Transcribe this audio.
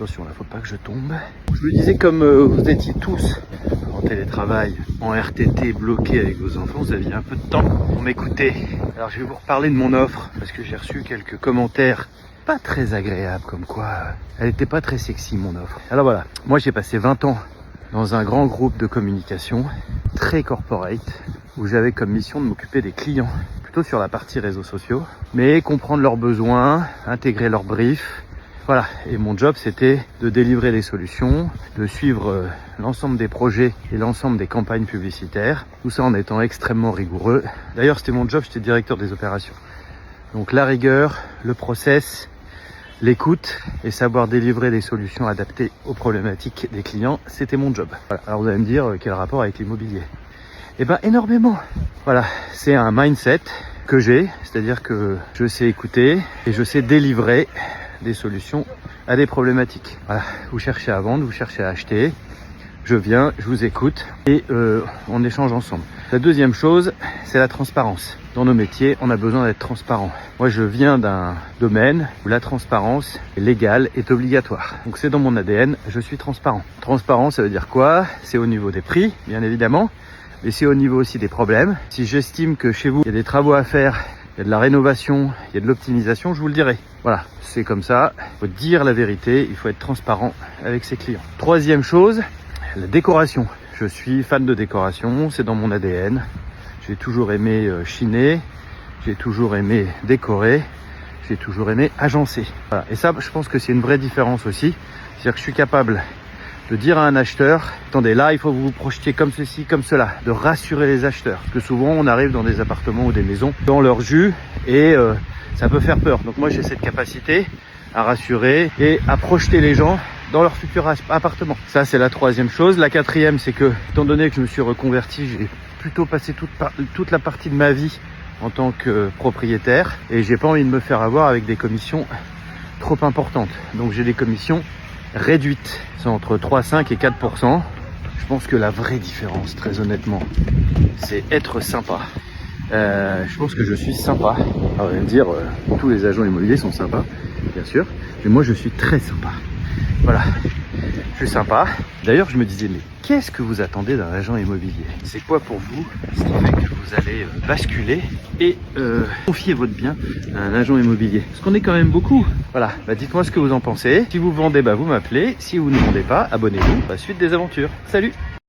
Attention, là, faut pas que je tombe. Je me disais, comme vous étiez tous en télétravail, en RTT, bloqués avec vos enfants, vous aviez un peu de temps pour m'écouter. Alors, je vais vous reparler de mon offre, parce que j'ai reçu quelques commentaires pas très agréables, comme quoi elle n'était pas très sexy, mon offre. Alors voilà, moi j'ai passé 20 ans dans un grand groupe de communication, très corporate, où j'avais comme mission de m'occuper des clients, plutôt sur la partie réseaux sociaux, mais comprendre leurs besoins, intégrer leurs briefs. Voilà, et mon job c'était de délivrer des solutions, de suivre l'ensemble des projets et l'ensemble des campagnes publicitaires, tout ça en étant extrêmement rigoureux. D'ailleurs c'était mon job, j'étais directeur des opérations. Donc la rigueur, le process, l'écoute et savoir délivrer des solutions adaptées aux problématiques des clients, c'était mon job. Voilà. Alors vous allez me dire quel rapport avec l'immobilier? Eh ben énormément. Voilà, c'est un mindset que j'ai, c'est-à-dire que je sais écouter et je sais délivrer des solutions à des problématiques. Voilà, vous cherchez à vendre, vous cherchez à acheter, je viens, je vous écoute et on échange ensemble. La deuxième chose, c'est la transparence. Dans nos métiers, on a besoin d'être transparent. Moi, je viens d'un domaine où la transparence légale est obligatoire. Donc c'est dans mon ADN, je suis transparent. Transparent, ça veut dire quoi? C'est au niveau des prix, bien évidemment, mais c'est au niveau aussi des problèmes. Si j'estime que chez vous, il y a des travaux à faire, il y a de la rénovation, il y a de l'optimisation, je vous le dirai. Voilà, c'est comme ça. Il faut dire la vérité, il faut être transparent avec ses clients. Troisième chose, la décoration. Je suis fan de décoration, c'est dans mon ADN. J'ai toujours aimé chiner, j'ai toujours aimé décorer, j'ai toujours aimé agencer. Voilà. Et ça, je pense que c'est une vraie différence aussi. C'est-à-dire que je suis capable de dire à un acheteur, attendez, là, il faut que vous vous projetiez comme ceci, comme cela, de rassurer les acheteurs. Parce que souvent, on arrive dans des appartements ou des maisons dans leur jus et ça peut faire peur. Donc moi, j'ai cette capacité à rassurer et à projeter les gens dans leur futur appartement. Ça, c'est la troisième chose. La quatrième, c'est que, étant donné que je me suis reconverti, j'ai plutôt passé toute la partie de ma vie en tant que propriétaire et j'ai pas envie de me faire avoir avec des commissions trop importantes. Donc j'ai des commissions réduites. C'est entre 3, 5 et 4%. Je pense que la vraie différence, très honnêtement, c'est être sympa. Je pense que je suis sympa. Alors, vous allez me dire, tous les agents immobiliers sont sympas, bien sûr, mais moi je suis très sympa. Voilà, je suis sympa. D'ailleurs, je me disais, mais qu'est-ce que vous attendez d'un agent immobilier? C'est quoi pour vous ce qui fait que vous allez basculer et confier votre bien à un agent immobilier? Parce qu'on est quand même beaucoup. Voilà, bah dites-moi ce que vous en pensez. Si vous vendez, bah vous m'appelez. Si vous ne vendez pas, abonnez-vous. Suite des aventures. Salut!